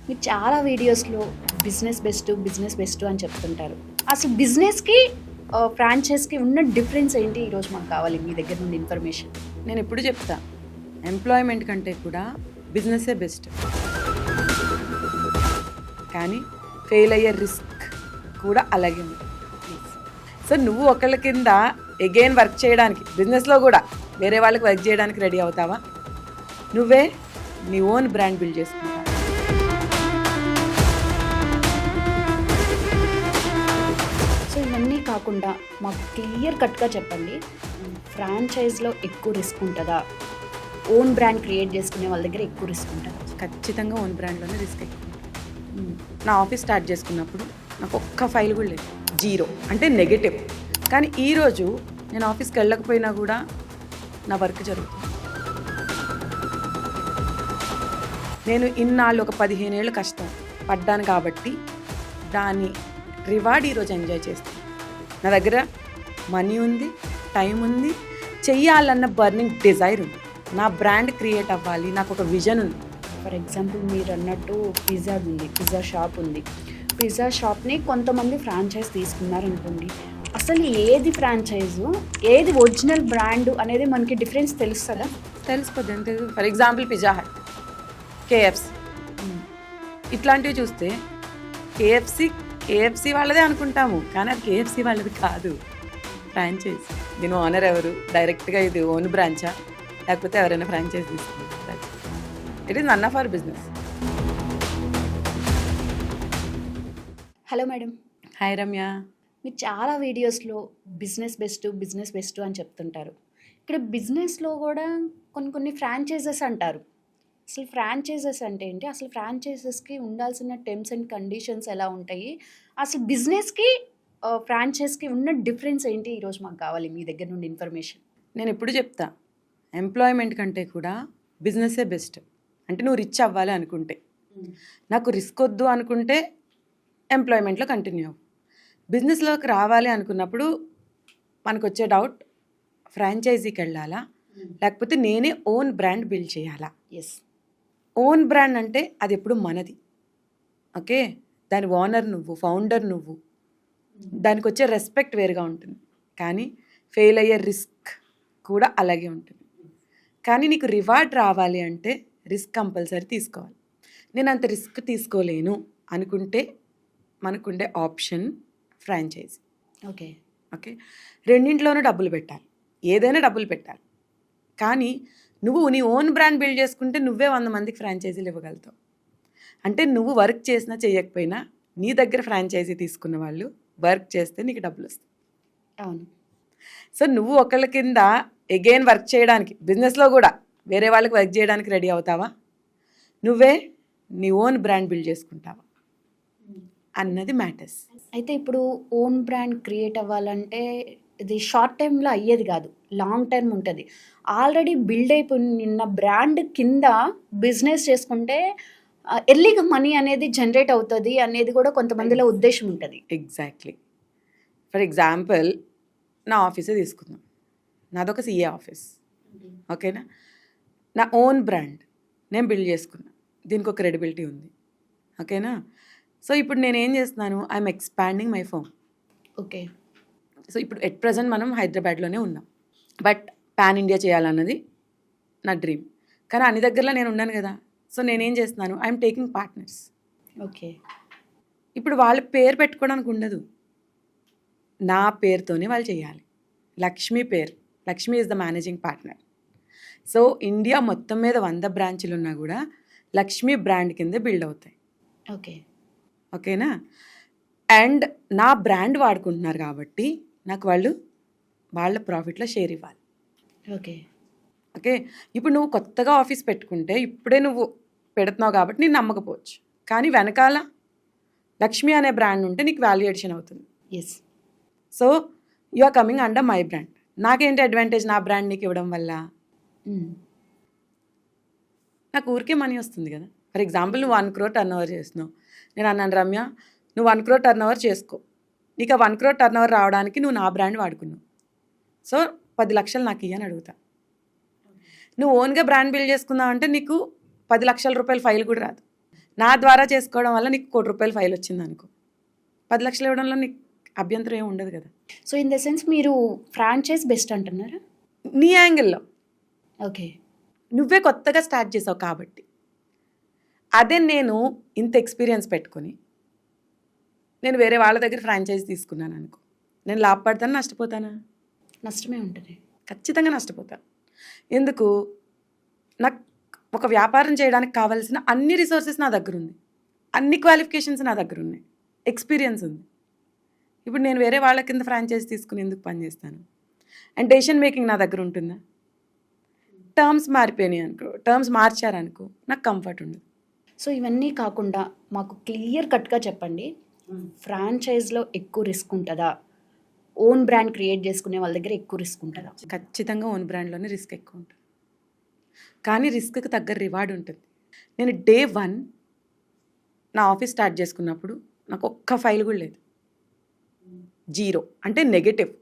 మీరు చాలా వీడియోస్లో బిజినెస్ బెస్ట్ అని చెప్తుంటారు. అసలు బిజినెస్కి ఫ్రాంచైజ్కి ఉన్న డిఫరెన్స్ ఏంటి? ఈరోజు మాకు కావాలి మీ దగ్గర నుండి ఇన్ఫర్మేషన్. నేను ఎప్పుడు చెప్తా, ఎంప్లాయ్మెంట్ కంటే కూడా బిజినెసే బెస్ట్. కానీ ఫెయిల్ అయ్యే రిస్క్ కూడా అలాగే ఉంది. సో నువ్వు ఒకళ్ళ కింద ఎగైన్ వర్క్ చేయడానికి, బిజినెస్లో కూడా వేరే వాళ్ళకి వర్క్ చేయడానికి రెడీ అవుతావా? నువ్వే నీ ఓన్ బ్రాండ్ బిల్డ్ చేసుకుంటావు. సో ఇవన్నీ కాకుండా మాకు క్లియర్ కట్గా చెప్పండి, ఫ్రాంచైజ్లో ఎక్కువ రిస్క్ ఉంటుందా? ఓన్ బ్రాండ్ క్రియేట్ చేసుకునే వాళ్ళ దగ్గర ఎక్కువ రిస్క్ ఉంటుందా? ఖచ్చితంగా ఓన్ బ్రాండ్లోనే రిస్క్ ఎక్కువ. నా ఆఫీస్ స్టార్ట్ చేసుకున్నప్పుడు నాకు ఒక్క ఫైల్ కూడా లేదు, జీరో అంటే నెగటివ్. కానీ ఈరోజు నేను ఆఫీస్కి వెళ్ళకపోయినా కూడా నా వర్క్ జరుగుతుంది. నేను ఇన్నాళ్ళు ఒక 15 ఏళ్ళు కష్టం పడ్డాను కాబట్టి దాని రివార్డ్ ఈరోజు ఎంజాయ్ చేస్తాను. నా దగ్గర మనీ ఉంది, టైం ఉంది, చెయ్యాలన్న బర్నింగ్ డిజైర్ ఉంది. నా బ్రాండ్ క్రియేట్ అవ్వాలి, నాకు ఒక విజన్ ఉంది. ఫర్ ఎగ్జాంపుల్ మీరు అన్నట్టు పిజ్జా షాప్ ఉంది. పిజ్జా షాప్ని కొంతమంది ఫ్రాంచైజ్ తీసుకున్నారనుకోండి, అసలు ఏది ఫ్రాంచైజు ఏది ఒరిజినల్ బ్రాండ్ అనేది మనకి డిఫరెన్స్ తెలుస్తుందా? తెలిసిపోద్ది. ఎంత for example pizza hut, KFC ఇట్లాంటివి చూస్తే కేఎఫ్సి వాళ్ళదే అనుకుంటాము, కానీ అది కేఎఫ్సి వాళ్ళది కాదు, ఫ్రాంచైజ్. దీని ఓనర్ ఎవరు, డైరెక్ట్గా ఇది ఓన్ బ్రాంచా, లేకపోతే ఎవరైనా ఫ్రాంచైజ్ తీసుకుంటారు? It is none of our business. Hello madam. Hi Ramya. మీరు చాలా వీడియోస్లో బిజినెస్ బెస్ట్ అని చెప్తుంటారు. ఇక్కడ బిజినెస్లో కూడా కొన్ని ఫ్రాంచైజెస్ అంటారు. అసలు ఫ్రాంచైజెస్ అంటే ఏంటి? అసలు ఫ్రాంచైజెస్కి ఉండాల్సిన టర్మ్స్ అండ్ కండిషన్స్ ఎలా ఉంటాయి? అసలు బిజినెస్కి ఫ్రాంచైజ్కి ఉన్న డిఫరెన్స్ ఏంటి? ఈరోజు మాకు కావాలి మీ దగ్గర నుండి ఇన్ఫర్మేషన్. నేను ఎప్పుడు చెప్తా, ఎంప్లాయ్మెంట్ కంటే కూడా బిజినెసే బెస్ట్. అంటే నువ్వు రిచ్ అవ్వాలి అనుకుంటే, నాకు రిస్క్ వద్దు అనుకుంటే ఎంప్లాయ్మెంట్లో కంటిన్యూ అవ్వు. బిజినెస్లోకి రావాలి అనుకున్నప్పుడు మనకు వచ్చే డౌట్, ఫ్రాంచైజీకి వెళ్ళాలా లేకపోతే నేనే ఓన్ బ్రాండ్ బిల్డ్ చేయాలా? ఎస్, ఓన్ బ్రాండ్ అంటే అది ఎప్పుడు మనది. ఓకే, దాని ఓనర్ నువ్వు, ఫౌండర్ నువ్వు, దానికి వచ్చే రెస్పెక్ట్ వేరుగా ఉంటుంది. కానీ ఫెయిల్ అయ్యే రిస్క్ కూడా అలాగే ఉంటుంది. కానీ నీకు రివార్డ్ రావాలి అంటే రిస్క్ కంపల్సరీ తీసుకోవాలి. నేను అంత రిస్క్ తీసుకోలేను అనుకుంటే మనకుండే ఆప్షన్ ఫ్రాంచైజీ. ఓకే ఓకే, రెండింటిలోనూ డబ్బులు పెట్టాలి, ఏదైనా డబ్బులు పెట్టాలి. కానీ నువ్వు నీ ఓన్ బ్రాండ్ బిల్డ్ చేసుకుంటే నువ్వే 100 మందికి ఫ్రాంచైజీలు ఇవ్వగలుగుతావు. అంటే నువ్వు వర్క్ చేసినా చేయకపోయినా నీ దగ్గర ఫ్రాంచైజీ తీసుకున్న వాళ్ళు వర్క్ చేస్తే నీకు డబ్బులు వస్తాయి. అవును. సో నువ్వు ఒకళ్ళ కింద ఎగైన్ వర్క్ చేయడానికి, బిజినెస్లో కూడా వేరే వాళ్ళకి వర్క్ చేయడానికి రెడీ అవుతావా? నువ్వే నీ ఓన్ బ్రాండ్ బిల్డ్ చేసుకుంటావా అన్నది మ్యాటర్స్. అయితే ఇప్పుడు ఓన్ బ్రాండ్ క్రియేట్ అవ్వాలంటే ఇది షార్ట్ టైంలో అయ్యేది కాదు, లాంగ్ టర్మ్ ఉంటుంది. ఆల్రెడీ బిల్డ్ అయిపోయిన బ్రాండ్ కింద బిజినెస్ చేసుకుంటే ఎర్లీగా మనీ అనేది జనరేట్ అవుతుంది అనేది కూడా కొంతమందిలో ఉద్దేశం ఉంటుంది. ఎగ్జాక్ట్లీ. ఫర్ ఎగ్జాంపుల్ నా ఆఫీసే తీసుకుందాం, నాదొక సిఏ ఆఫీస్. ఓకేనా, నా ఓన్ బ్రాండ్ నేను బిల్డ్ చేసుకున్నా, దీనికి ఒక క్రెడిబిలిటీ ఉంది. ఓకేనా, సో ఇప్పుడు నేను ఏం చేస్తున్నాను, I'm expanding my firm. Okay, so ఇప్పుడు ఎట్ ప్రజెంట్ మనం హైదరాబాద్లోనే ఉన్నాం, బట్ పాన్ ఇండియా చేయాలన్నది నా డ్రీమ్. కానీ అన్ని దగ్గరలో నేను ఉన్నాను కదా, సో నేనేం చేస్తున్నాను, ఐఎమ్ టేకింగ్ పార్ట్నర్స్. ఓకే, ఇప్పుడు వాళ్ళ పేరు పెట్టుకోవడానికి ఉండదు, నా పేరుతోనే వాళ్ళు చేయాలి. లక్ష్మి పేరు, Lakshmi is the managing partner. So India మొత్తం మీద 100 బ్రాంచులు ఉన్నా కూడా లక్ష్మి బ్రాండ్ కింద బిల్డ్ అవుతాయి. ఓకే, ఓకేనా, అండ్ నా బ్రాండ్ వాడుకుంటున్నారు కాబట్టి నాకు వాళ్ళు వాళ్ళ ప్రాఫిట్లో షేర్ ఇవ్వాలి. ఓకే, ఓకే, ఇప్పుడు నువ్వు కొత్తగా ఆఫీస్ పెట్టుకుంటే ఇప్పుడే నువ్వు పెడుతున్నావు కాబట్టి నేను నమ్మకపోవచ్చు, కానీ వెనకాల లక్ష్మి అనే బ్రాండ్ ఉంటే నీకు వాల్యుయేషన్ అవుతుంది. Yes. So you are coming under my brand. నాకేంటి అడ్వాంటేజ్ నా బ్రాండ్ నీకు ఇవ్వడం వల్ల? నాకు ఊరికే మనీ వస్తుంది కదా. ఫర్ ఎగ్జాంపుల్ నువ్వు 1 crore టర్న్ ఓవర్ చేస్తున్నావు, నేను అన్నాను రమ్య నువ్వు 1 crore టర్న్ ఓవర్ చేసుకో, నీకు ఆ 1 crore టర్న్ ఓవర్ రావడానికి నువ్వు నా బ్రాండ్ వాడుకున్నావు, సో 10 లక్షలు నాకు ఇయ్యని అడుగుతా. నువ్వు ఓన్గా బ్రాండ్ బిల్డ్ చేసుకున్నావు అంటే నీకు 10 లక్షల రూపాయల ఫైల్ కూడా రాదు. నా ద్వారా చేసుకోవడం వల్ల నీకు ₹1,00,000 ఫైల్ వచ్చింది అనుకో, 10 లక్షలు ఇవ్వడంలో నీకు అభ్యంతరం ఏమి ఉండదు కదా. సో ఇన్ ద సెన్స్ మీరు ఫ్రాంచైజ్ బెస్ట్ అంటున్నారా? నీ యాంగిల్లో ఓకే. నువ్వే కొత్తగా స్టార్ట్ చేసావు కాబట్టి. అదే నేను ఇంత ఎక్స్పీరియన్స్ పెట్టుకొని నేను వేరే వాళ్ళ దగ్గర ఫ్రాంచైజ్ తీసుకున్నాను అనుకో, నేను లాభపడతాను నష్టపోతానా? నష్టమే ఉంటుంది. ఖచ్చితంగా నష్టపోతాను. ఎందుకు? నాకు ఒక వ్యాపారం చేయడానికి కావాల్సిన అన్ని రిసోర్సెస్ నా దగ్గర ఉంది, అన్ని క్వాలిఫికేషన్స్ నా దగ్గర ఉన్నాయి, ఎక్స్పీరియన్స్ ఉంది. ఇప్పుడు నేను వేరే వాళ్ళ కింద ఫ్రాంచైజ్ తీసుకుని ఎందుకు పనిచేస్తాను? అండ్ డెసిషన్ మేకింగ్ నా దగ్గర ఉంటుందా? టర్మ్స్ మారిపోయినాయి అనుకో, టర్మ్స్ మార్చారనుకో, నాకు కంఫర్ట్ ఉండదు. సో ఇవన్నీ కాకుండా మాకు క్లియర్ కట్గా చెప్పండి, ఫ్రాంచైజ్లో ఎక్కువ రిస్క్ ఉంటుందా, ఓన్ బ్రాండ్ క్రియేట్ చేసుకునే వాళ్ళ దగ్గర ఎక్కువ రిస్క్ ఉంటుందా? ఖచ్చితంగా ఓన్ బ్రాండ్లోనే రిస్క్ ఎక్కువ ఉంటుంది, కానీ రిస్క్కి తగ్గ రివార్డ్ ఉంటుంది. నేను డే 1 నా ఆఫీస్ స్టార్ట్ చేసుకున్నప్పుడు నాకు ఒక్క ఫైల్ కూడా లేదు, 0 అంటే నెగటివ్.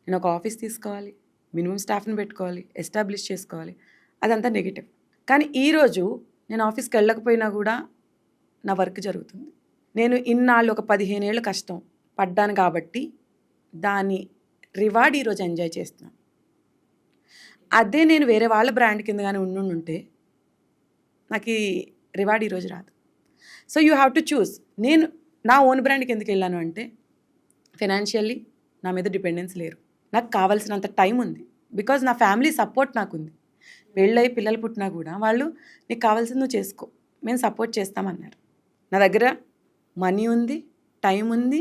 నేను ఒక ఆఫీస్ తీసుకోవాలి, మినిమం స్టాఫ్ని పెట్టుకోవాలి, ఎస్టాబ్లిష్ చేసుకోవాలి, అదంతా నెగటివ్. కానీ ఈరోజు నేను ఆఫీస్కి వెళ్ళకపోయినా కూడా నా వర్క్ జరుగుతుంది. నేను ఇన్నాళ్ళు ఒక 15 ఏళ్ళు కష్టం పడ్డాను కాబట్టి దాని రివార్డ్ ఈరోజు ఎంజాయ్ చేస్తున్నాను. అదే నేను వేరే వాళ్ళ బ్రాండ్ కింద కానీ ఉంటే నాకు ఈ రివార్డ్ ఈరోజు రాదు. So you have to choose. నేను నా ఓన్ బ్రాండ్కి ఎందుకు వెళ్ళాను అంటే ఫైనాన్షియల్లీ నా మీద డిపెండెన్స్ లేరు, నాకు కావాల్సినంత టైం ఉంది, బికాజ్ నా ఫ్యామిలీ సపోర్ట్ నాకు ఉంది. పెళ్ళయి పిల్లలు పుట్టినా కూడా వాళ్ళు నీకు కావాల్సింది నువ్వు చేసుకో, మేము సపోర్ట్ చేస్తామన్నారు. నా దగ్గర మనీ ఉంది, టైం ఉంది,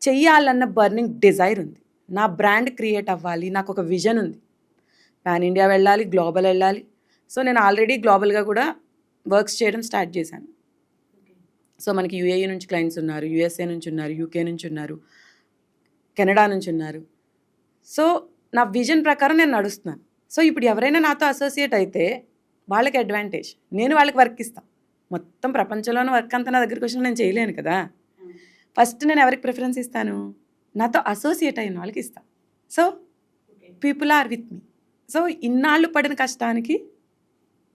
చెయ్యాలన్న బర్నింగ్ డిజైర్ ఉంది. నా బ్రాండ్ క్రియేట్ అవ్వాలి, నాకు ఒక విజన్ ఉంది, పాన్ ఇండియా వెళ్ళాలి, గ్లోబల్ వెళ్ళాలి. సో నేను ఆల్రెడీ గ్లోబల్గా కూడా వర్క్స్ చేయడం స్టార్ట్ చేశాను. సో మనకి యూఏఈ నుంచి క్లయింట్స్ ఉన్నారు, యూఎస్ఏ నుంచి ఉన్నారు, యూకే నుంచి ఉన్నారు, కెనడా నుంచి ఉన్నారు. సో నా విజన్ ప్రకారం నేను నడుస్తున్నాను. సో ఇప్పుడు ఎవరైనా నాతో అసోసియేట్ అయితే వాళ్ళకి అడ్వాంటేజ్, నేను వాళ్ళకి వర్క్ ఇస్తాను. మొత్తం ప్రపంచంలోని వర్క్ అంతా నా దగ్గరికి వచ్చిన నేను చేయలేను కదా. ఫస్ట్ నేను ఎవరికి ప్రిఫరెన్స్ ఇస్తాను? నాతో అసోసియేట్ అయిన వాళ్ళకి ఇస్తాను. So people are with me. So ఇన్నాళ్ళు పడిన కష్టానికి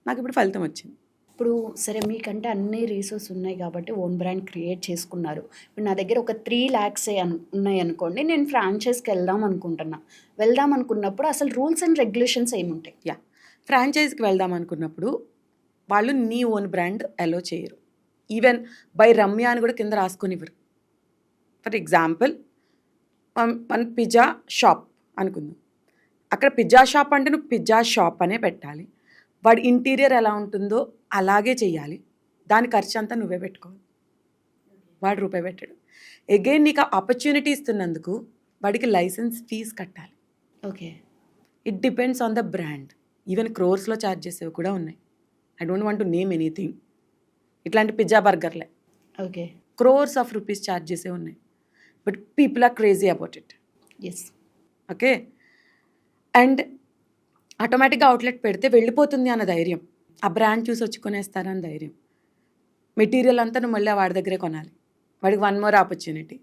నాకు ఇప్పుడు ఫలితం వచ్చింది. ఇప్పుడు సరే మీకంటే అన్ని రీసోర్స్ ఉన్నాయి కాబట్టి ఓన్ బ్రాండ్ క్రియేట్ చేసుకున్నారు. ఇప్పుడు నా దగ్గర ఒక 3 lakhs ఉన్నాయి అనుకోండి, నేను ఫ్రాంచైజ్కి వెళ్దాం అనుకున్నప్పుడు అసలు రూల్స్ అండ్ రెగ్యులేషన్స్ ఏముంటాయి? ఫ్రాంచైజ్కి వెళ్దాం అనుకున్నప్పుడు వాళ్ళు నీ ఓన్ బ్రాండ్ అలో చేయరు. ఈవెన్ బై రమ్య అని కూడా కింద రాసుకొనివ్వరు. ఫర్ ఎగ్జాంపుల్ మన పిజ్జా షాప్ అనుకుందాం, అక్కడ పిజ్జా షాప్ అంటే నువ్వు పిజ్జా షాప్ అనే పెట్టాలి, వాడి ఇంటీరియర్ ఎలా ఉంటుందో అలాగే చెయ్యాలి, దాని ఖర్చు అంతా నువ్వే పెట్టుకోవాలి, వాడు రూపాయి పెట్టాడు. అగైన్ నీకు ఆపర్చునిటీ ఇస్తున్నందుకు వాడికి లైసెన్స్ ఫీజ్ కట్టాలి. Okay. It depends on the brand. Even క్రోర్స్లో ఛార్జ్ చేసేవి కూడా ఉన్నాయి. I don't want to name anything. ఇట్లాంటి పిజ్జా బర్గర్లే okay, crores of rupees charge చేసే ఉన్నాయి. But people are crazy about it. Yes. Okay. And ఆటోమేటిక్గా అవుట్లెట్ పెడితే వెళ్ళిపోతుంది అన్న ధైర్యం, ఆ బ్రాండ్ చూసి వచ్చి కొనేస్తారని ధైర్యం. మెటీరియల్ అంతా నువ్వు మళ్ళీ వాడి దగ్గరే కొనాలి, వాడికి 1 more ఆపర్చునిటీ,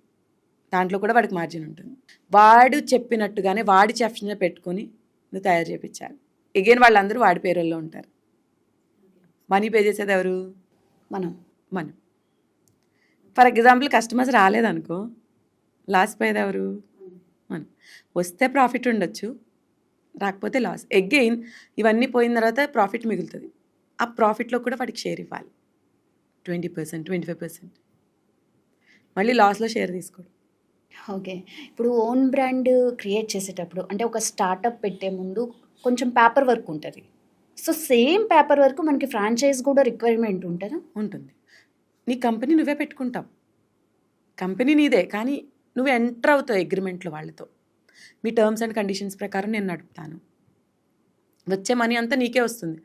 దాంట్లో కూడా వాడికి మార్జిన్ ఉంటుంది. వాడు చెప్పినట్టుగానే వాడి చెఫ్ని పెట్టుకొని నువ్వు తయారు చేయించాలి. అగైన్ వాళ్ళందరూ వాడి పేరుల్లో ఉంటారు. మనీ పే చేసేది ఎవరు? మనం. ఫర్ ఎగ్జాంపుల్ కస్టమర్స్ రాలేదనుకో, లాస్ పోయేది ఎవరు? మనం. వస్తే ప్రాఫిట్ ఉండొచ్చు, రాకపోతే లాస్. అగైన్ ఇవన్నీ పోయిన తర్వాత ప్రాఫిట్ మిగులుతుంది, ఆ ప్రాఫిట్లో కూడా వాడికి షేర్ ఇవ్వాలి, 20%, 25%. మళ్ళీ లాస్లో షేర్ తీసుకోడు. ఓకే. ఇప్పుడు ఓన్ బ్రాండ్ క్రియేట్ చేసేటప్పుడు అంటే ఒక స్టార్టప్ పెట్టే ముందు కొంచెం పేపర్ వర్క్ ఉంటుంది. సో సేమ్ పేపర్ వర్క్ మనకి ఫ్రాంచైజ్ కూడా రిక్వైర్మెంట్ ఉంటుందా? ఉంటుంది. నీ కంపెనీ నువ్వే పెట్టుకుంటావు, కంపెనీ నీదే, కానీ నువ్వు ఎంటర్ అవుతావు అగ్రిమెంట్లో వాళ్ళతో. మీ టర్మ్స్ అండ్ కండిషన్స్ ప్రకారం నేను నడుపుతాను, వచ్చే మనీ అంతా నీకే వస్తుంది.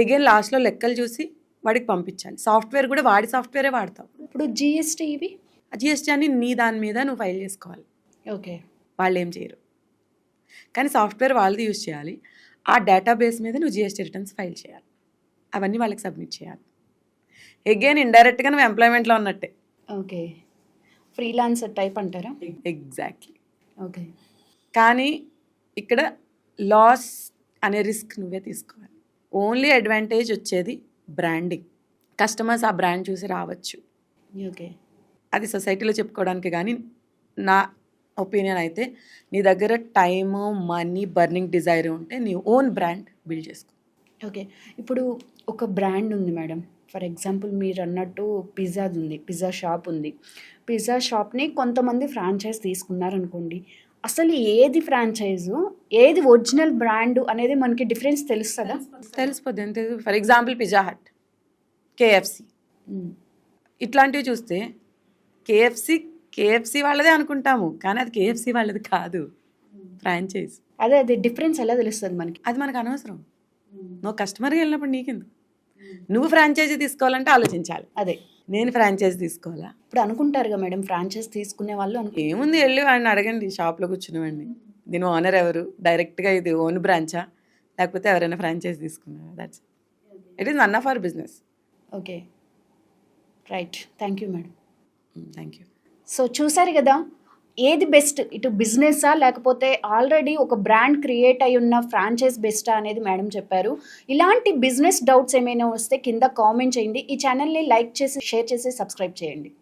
అగైన్ లాస్ట్లో లెక్కలు చూసి వాడికి పంపించాలి. సాఫ్ట్వేర్ కూడా వాడి సాఫ్ట్వేరే వాడతావు. ఇప్పుడు జిఎస్టీ ఇవి జిఎస్టీ అని నీ దాని మీద నువ్వు ఫైల్ చేసుకోవాలి. ఓకే. వాళ్ళు ఏం చేయరు, కానీ సాఫ్ట్వేర్ వాళ్ళది యూజ్ చేయాలి. ఆ డేటాబేస్ మీద నువ్వు జిఎస్టీ రిటర్న్స్ ఫైల్ చేయాలి, అవన్నీ వాళ్ళకి సబ్మిట్ చేయాలి. అగైన్ ఇండైరెక్ట్గా నువ్వు ఎంప్లాయ్మెంట్లో ఉన్నట్టే. ఓకే. ఫ్రీలాన్సర్ టైప్ అంటారా? ఎగ్జాక్ట్లీ. ఓకే. కానీ ఇక్కడ లాస్ అనే రిస్క్ నువ్వే తీసుకోవాలి. ఓన్లీ అడ్వాంటేజ్ వచ్చేది బ్రాండింగ్. కస్టమర్స్ ఆ బ్రాండ్ చూసి రావచ్చు. ఓకే. అది సొసైటీలో చెప్పుకోవడానికి కానీ నా ఒపీనియన్ అయితే నీ దగ్గర టైము, మనీ, బర్నింగ్ డిజైర్ ఉంటే నీ ఓన్ బ్రాండ్ బిల్డ్ చేసుకో. ఓకే. ఇప్పుడు ఒక బ్రాండ్ ఉంది మేడం. ఫర్ ఎగ్జాంపుల్ మీరన్నట్టు పిజ్జాది ఉంది. పిజ్జా షాప్ ఉంది. పిజ్జా షాప్‌ని కొంతమంది ఫ్రాంచైజ్ తీసుకున్నారనుకోండి. అసలు ఏది ఫ్రాంచైజు, ఏది ఒరిజినల్ బ్రాండు అనేది మనకి డిఫరెన్స్ తెలుస్తదా? తెలిసిపోద్ది. ఎంత for example pizza hut, KFC hmm. ఇట్లాంటివి చూస్తే కేఎఫ్సి వాళ్ళదే అనుకుంటాము, కానీ అది కేఎఫ్సి వాళ్ళది కాదు, ఫ్రాంచైజ్. అదే డిఫరెన్స్ ఎలా తెలుస్తది మనకి? అది మనకు అనవసరం. నువ్వు కస్టమర్గా వెళ్ళినప్పుడు నీకెందుకు? నువ్వు ఫ్రాంచైజీ తీసుకోవాలంటే ఆలోచించాలి. అదే. నేను ఫ్రాంచైజీ తీసుకోవాలా? ఇప్పుడు అనుకుంటారుగా మేడం ఫ్రాంచైజ్ తీసుకునే వాళ్ళు ఏముంది, వెళ్ళి వాడిని అడగండి, షాప్లో కూర్చునివ్వండి, దీని ఓనర్ ఎవరు, డైరెక్ట్గా ఇది ఓన్ బ్రాంచా లేకపోతే ఎవరైనా ఫ్రాంచైజ్ తీసుకున్నారా, that's it is none of our business. Okay. Right. Thank you madam. Thank you. So చూసారు కదా, ఏది బెస్ట్, ఇటు బిజినెసా లేకపోతే ఆల్రెడీ ఒక బ్రాండ్ క్రియేట్ అయి ఉన్న ఫ్రాంచైజ్ బెస్టా అనేది మేడం చెప్పారు. ఇలాంటి బిజినెస్ డౌట్స్ ఏమైనా వస్తే కింద కామెంట్ చేయండి. ఈ ఛానల్ని లైక్ చేసి, షేర్ చేసి, సబ్స్క్రైబ్ చేయండి.